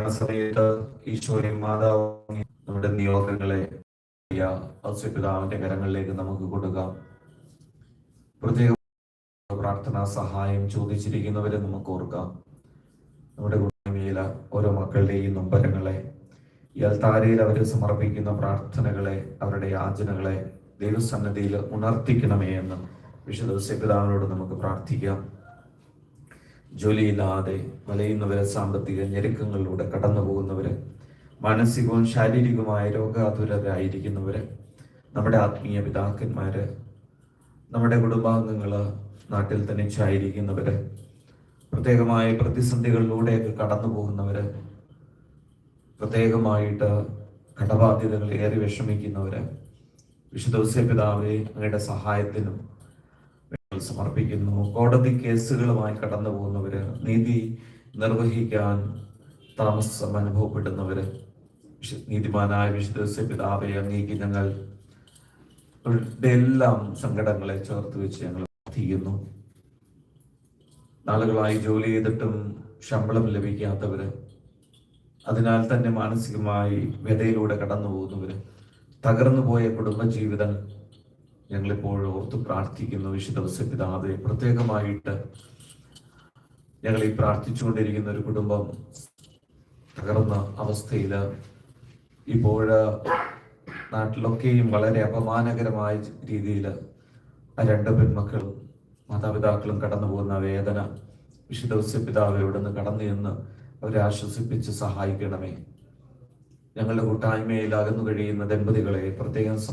മരണസമയത്ത് ഈശോയും മാതാവും നമ്മുടെ നിയോഗങ്ങളെ പിതാവിന്റെ കരങ്ങളിലേക്ക് നമുക്ക് കൊടുക്കാം. പ്രത്യേക പ്രാർത്ഥനാ സഹായം ചോദിച്ചിരിക്കുന്നവരെ നമുക്ക് ഓർക്കാം. നമ്മുടെ കുടുംബയിലെ ഓരോ മക്കളുടെയും നൊമ്പരങ്ങളെ, ഈ അൽത്താരയിൽ അവർ സമർപ്പിക്കുന്ന പ്രാർത്ഥനകളെ, അവരുടെ യാചനകളെ ദൈവസന്നിധിയിൽ ഉണർത്തിക്കണമേ എന്ന് വിശുദ്ധ പിതാവിനോട് നമുക്ക് പ്രാർത്ഥിക്കാം. ജോലിയില്ലാതെ വലയുന്നവരെ, സാമ്പത്തിക ഞെരുക്കങ്ങളിലൂടെ കടന്നു പോകുന്നവര്, മാനസികവും ശാരീരികവുമായ രോഗാതുരരായിരിക്കുന്നവര്, നമ്മുടെ ആത്മീയ പിതാക്കന്മാര്, നമ്മുടെ കുടുംബാംഗങ്ങള്, നാട്ടിൽ തനിച്ചായിരിക്കുന്നവര്, പ്രത്യേകമായ പ്രതിസന്ധികളിലൂടെയൊക്കെ കടന്നു പോകുന്നവര്, പ്രത്യേകമായിട്ട് കടബാധ്യതകൾ ഏറി വിഷമിക്കുന്നവര്, വിശുദ്ധ പിതാവേ അങ്ങയുടെ സഹായത്തിനും സമർപ്പിക്കുന്നു. കോടതി കേസുകളുമായി കടന്നു പോകുന്നവര്, നീതി നിർവഹിക്കാൻ താമസം അനുഭവപ്പെടുന്നവര്, നീതിമാനായ വിശുദ്ധ പിതാവെ അങ്ങേക്ക് ഞങ്ങൾ എല്ലാം സങ്കടങ്ങളെ ചേർത്ത് വെച്ച് ഞങ്ങൾ പ്രാർത്ഥിക്കുന്നു. നാളുകളായി ജോലി ചെയ്തിട്ടും ശമ്പളം ലഭിക്കാത്തവര്, അതിനാൽ തന്നെ മാനസികമായി വ്യതയിലൂടെ കടന്നു പോകുന്നവര്, തകർന്നു പോയ കുടുംബജീവിതം ഞങ്ങളിപ്പോഴും ഓർത്ത് പ്രാർത്ഥിക്കുന്നു. വിശുദ്ധ പിതാവേ, പ്രത്യേകമായിട്ട് ഞങ്ങൾ ഈ പ്രാർത്ഥിച്ചുകൊണ്ടിരിക്കുന്ന ഒരു കുടുംബം തകർന്ന അവസ്ഥയില് ഇപ്പോഴ് നാട്ടിലൊക്കെയും വളരെ അപമാനകരമായ രീതിയിൽ ആ രണ്ട് പെൺമക്കളും മാതാപിതാക്കളും കടന്നു പോകുന്ന വേദന വിശുദ്ധ പിതാവേ ഇവിടുന്ന് കടന്നു എന്ന് അവരെ ആശ്വസിപ്പിച്ച് സഹായിക്കണമേ. ഞങ്ങളുടെ കൂട്ടായ്മയിൽ അകന്നു കഴിയുന്ന ദമ്പതികളെ പ്രത്യേകം